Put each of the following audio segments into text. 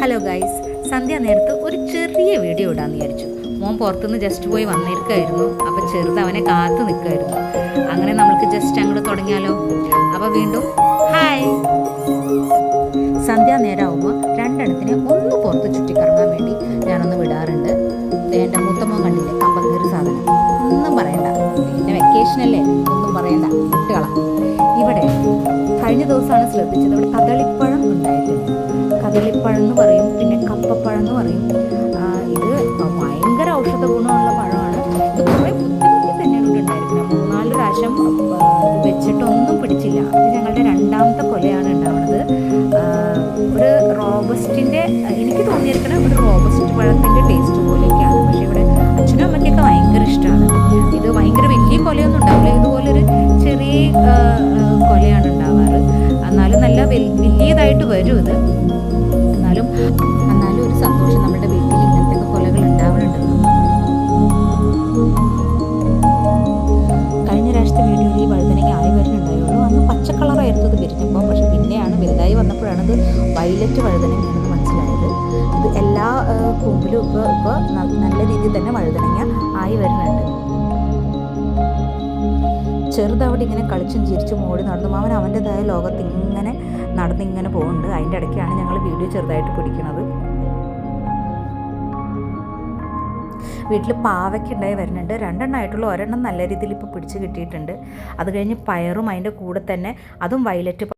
Hello guys, സന്ധ്യ നേരത്ത് ഒരു ചെറിയ വീഡിയോ ഇടാന്ന് വിചാരിച്ചു. മോൻ പുറത്തുനിന്ന് ജസ്റ്റ് പോയി വന്നിരിക്കുമായിരുന്നു. അപ്പോൾ ചെറുത് അവനെ കാത്തു നിൽക്കുമായിരുന്നു. അങ്ങനെ നമുക്ക് ജസ്റ്റ് അങ്ങോട്ട് തുടങ്ങിയാലോ. അപ്പോൾ വീണ്ടും ഹായ്. സന്ധ്യ നേരമാകുമ്പോൾ രണ്ടെണ്ണത്തിനെ ഒന്ന് പുറത്ത് ചുറ്റിക്കറങ്ങാൻ വേണ്ടി ഞാനൊന്ന് വിടാറുണ്ട്. എൻ്റെ മൂത്തമ്മ കണ്ടില്ലേ, കമ്പക്കേറി സാധനം, ഒന്നും പറയണ്ട. പിന്നെ വെക്കേഷനല്ലേ, ഒന്നും പറയണ്ട, കുട്ടികളാ. ഇവിടെ കഴിഞ്ഞ ദിവസമാണ് ശ്രദ്ധിച്ചത്, ഇവിടെ കദളിപ്പഴം ഉണ്ടായിട്ടുണ്ട്. കദളിപ്പഴം എന്ന് പറയും, പിന്നെ കപ്പപ്പഴം എന്ന് പറയും. ഇത് ഭയങ്കര ഔഷധ ഗുണമുള്ള പഴമാണ്. ഇത് കുറേ ബുദ്ധിമുട്ടി തന്നെയാണ് ഉണ്ടായിരിക്കുന്നത്. 3-4 പ്രാവശ്യം വെച്ചിട്ടൊന്നും പിടിച്ചില്ല. ഇത് ഞങ്ങളുടെ രണ്ടാമത്തെ കൊലയാണ് ഉണ്ടാവുന്നത്. ഒരു റോബസ്റ്റിൻ്റെ, എനിക്ക് തോന്നിയിരിക്കണം ഒരു റോബസ്റ്റ് പഴത്തിൻ്റെ ടേസ്റ്റ് പോലെയൊക്കെയാണ്. പക്ഷേ ഇവിടെ അച്ഛനും അമ്മയ്ക്കൊക്കെ ഭയങ്കര ഇഷ്ടമാണ്. ഇത് ഭയങ്കര വലിയ കൊലയൊന്നും ഉണ്ടാവില്ല, ഇതുപോലൊരു ചെറിയ കൊലയാണ് ഉണ്ടാവാറ്. എന്നാലും നല്ല വലിയതായിട്ട് വരും ഇത്. എന്നാലും ഒരു സന്തോഷം, നമ്മുടെ വീട്ടിൽ ഇങ്ങനത്തെ കൊലകൾ ഉണ്ടാവുന്നുണ്ടല്ലോ. കഴിഞ്ഞ പ്രാവശ്യത്തെ വീഡിയോയിൽ ഈ വഴുതനങ്ങ ആയി വരുന്നുണ്ടായുള്ളൂ. അന്ന് പച്ച കളറായിരുന്നു ഇത് വിരിഞ്ഞപ്പോൾ. പക്ഷെ പിന്നെയാണ് വലുതായി വന്നപ്പോഴാണ് ഇത് വയലറ്റ് വഴുതനങ്ങയാണെന്ന് മനസ്സിലായത്. ഇത് എല്ലാ കൂമ്പിലും ഇപ്പോൾ നല്ല രീതിയിൽ തന്നെ വഴുതനങ്ങ ആയി വരുന്നുണ്ട്. ചെറുതവിടെ ഇങ്ങനെ കളിച്ചും ചിരിച്ചും ഓടി നടന്നു. അവൻ അവൻ്റെതായ ലോകത്ത് ഇങ്ങനെ നടന്നിങ്ങനെ പോകുന്നുണ്ട്. അതിൻ്റെ ഇടയ്ക്കാണ് ഞങ്ങൾ വീഡിയോ ചെറുതായിട്ട് പിടിക്കുന്നത്. വീട്ടിൽ പാവയ്ക്ക് ഉണ്ടായി വരുന്നുണ്ട്. 2 എണ്ണമായിട്ടുള്ള ഒരെണ്ണം നല്ല രീതിയിൽ ഇപ്പോൾ പിടിച്ച് കിട്ടിയിട്ടുണ്ട്. അത് കഴിഞ്ഞ് പയറും അതിൻ്റെ കൂടെ തന്നെ അതും വയലറ്റ്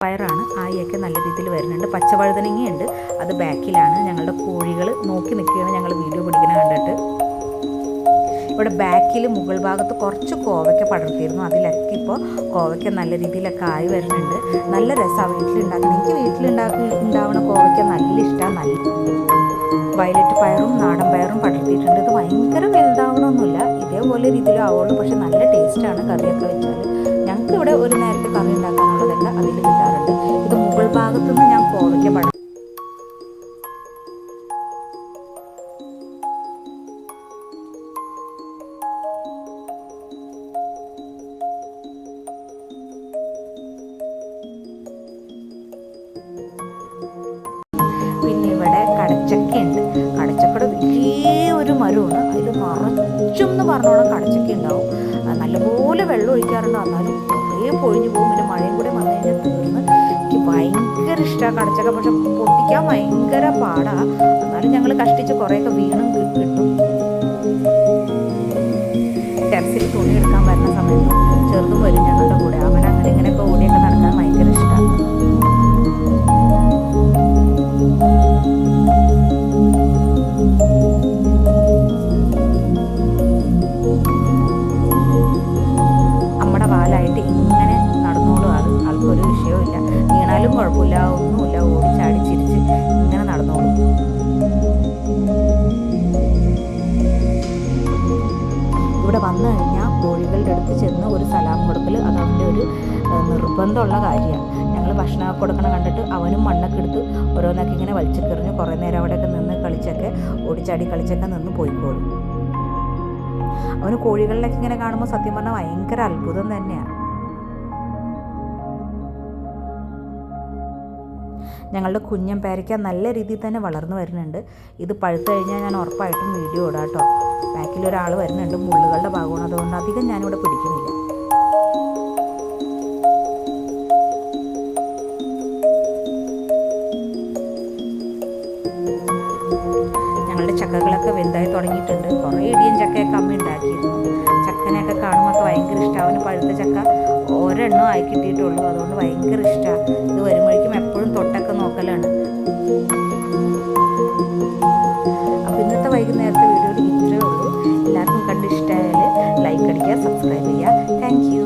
പയറാണ്. ആയിയൊക്കെ നല്ല രീതിയിൽ വരുന്നുണ്ട്. പച്ചവഴുതനങ്ങയുണ്ട്, അത് ബാക്കിലാണ്. ഞങ്ങളുടെ കോഴികൾ നോക്കി നിൽക്കുകയാണ് ഞങ്ങൾ വീഡിയോ പിടിക്കുന്നത് കണ്ടിട്ട്. ഇവിടെ ബാക്കിൽ മുകൾ ഭാഗത്ത് കുറച്ച് കോവയ്ക്ക പടർത്തിയിരുന്നു. അതിലൊക്കെ ഇപ്പോൾ കോവയ്ക്ക നല്ല രീതിയിലൊക്കെ ആയി വരുന്നുണ്ട്. നല്ല രസമാണ് വീട്ടിലുണ്ടാക്കുന്നത്. എനിക്ക് വീട്ടിലുണ്ടാവുന്ന കോവയ്ക്ക നല്ല ഇഷ്ടമാണ്. നല്ല വയലറ്റ് പയറും നാടൻ പയറും പടർത്തിയിട്ടുണ്ട്. ഇത് ഭയങ്കര വലുതാവണമൊന്നുമില്ല, ഇതേപോലെ രീതിയിലും ആവുള്ളൂ. പക്ഷെ നല്ല ടേസ്റ്റാണ് കറിയൊക്കെ വെച്ചാൽ. ഞങ്ങൾക്ക് ഇവിടെ ഒരു നേരത്തെ കറി ഉണ്ടാക്കാനുള്ളതൊക്കെ അതിൽ കിട്ടാറുണ്ട്. ഇത് മുകൾ ഭാഗത്തുനിന്ന് ഞാൻ കോവയ്ക്ക പടം പിന്നെ ഇവിടെ കടച്ചക്കയുണ്ട്. കടച്ചക്കയുടെ വലിയ ഒരു മരമാണ്. അതിൽ നിറച്ചും എന്ന് പറഞ്ഞോളം കടച്ചക്ക ഉണ്ടാവും. നല്ലപോലെ വെള്ളം ഒഴിക്കാറുണ്ട്, എന്നാലും കുറേ പൊഴിഞ്ഞു പോകും. പിന്നെ മഴയും കൂടെ വന്നു കഴിഞ്ഞാൽ തീർന്ന്. എനിക്ക് ഭയങ്കര ഇഷ്ടമാണ് കടച്ചക്ക. പക്ഷെ പൊട്ടിക്കാൻ ഭയങ്കര പാടാണ്. എന്നാലും ഞങ്ങൾ കഷ്ടിച്ച് കുറേയൊക്കെ വീണും കിട്ടും. ടെറസിൽ തുണി എടുക്കാൻ വരുന്ന സമയത്ത് ചെറുതും വരും ഞങ്ങളുടെ കൂടെ. അവൻ അങ്ങനെ ഇങ്ങനെയൊക്കെ ഓടിയൊക്കെ നടക്കാൻ ഭയങ്കര ഇഷ്ടമാണ്. നമ്മുടെ വാലായിട്ട് ഇങ്ങനെ നടന്നോളും. ആൾക്കൊരു വിഷയവുമില്ല. വീണാലും കുഴപ്പമില്ല, ഒന്നുമില്ല. ഓടിച്ചാടി ചിരിച്ച് ഇങ്ങനെ നടന്നോളും. ഇവിടെ വന്നു കഴിഞ്ഞാൽ കോഴികളുടെ അടുത്ത് ചെന്ന് ഒരു സലാം കൊടുക്കൽ അത് അവൻ്റെ ഒരു നിർബന്ധമുള്ള കാര്യമാണ്. ഞങ്ങൾ ഭക്ഷണമൊക്കെ കൊടുക്കണം കണ്ടിട്ട് അവനും മണ്ണൊക്കെ എടുത്ത് ഓരോന്നൊക്കെ ഇങ്ങനെ വലിച്ചെറിഞ്ഞ് കുറേ നേരം അവിടെയൊക്കെ നിന്ന് കളിച്ചൊക്കെ ഓടിച്ചാടി കളിച്ചൊക്കെ നിന്ന് പോയിക്കോളും. അവന് കോഴികളിലൊക്കെ ഇങ്ങനെ കാണുമ്പോൾ സത്യം പറഞ്ഞാൽ ഭയങ്കര അത്ഭുതം തന്നെയാണ്. ഞങ്ങളുടെ കുഞ്ഞൻ പേരയ്ക്ക നല്ല രീതിയിൽ തന്നെ വളർന്നു വരുന്നുണ്ട്. ഇത് പഴുത്ത് കഴിഞ്ഞാൽ ഞാൻ ഉറപ്പായിട്ടും വീഡിയോ ഇടാം കേട്ടോ. ബാക്കിലൊരാൾ വരുന്നുണ്ട്, മുള്ളുകളുടെ ഭാഗമാണ്, അതുകൊണ്ട് അധികം ഞാനിവിടെ പിടിക്കുന്നില്ല. ഞങ്ങളുടെ ചക്കകളൊക്കെ വലുതായി തുടങ്ങിയിട്ടുണ്ട്. കുറേ ഇടിയൻ ചക്കയൊക്കെ അമ്മ ഉണ്ടാക്കിയിരുന്നു. ചക്കനെയൊക്കെ കാണുമ്പോൾ ഭയങ്കര ഇഷ്ടമാണ്. അവന് പഴുത്ത ചക്ക ഒരെണ്ണം ആയി കിട്ടിയിട്ടുള്ളൂ, അതുകൊണ്ട് ഭയങ്കര ഇഷ്ടമാണ്. ഇത് വരുമ്പോഴേക്കും എപ്പോഴും തൊട്ടൊക്കെ നോക്കലാണ്. അപ്പോൾ ഇന്നത്തെ വൈകുന്നേരത്തെ വീഡിയോയിൽ ഇത്രയേ ഉള്ളൂ. എല്ലാവർക്കും കണ്ട് ഇഷ്ടമായാൽ ലൈക്ക് അടിക്കുക, സബ്സ്ക്രൈബ് ചെയ്യുക. Thank you.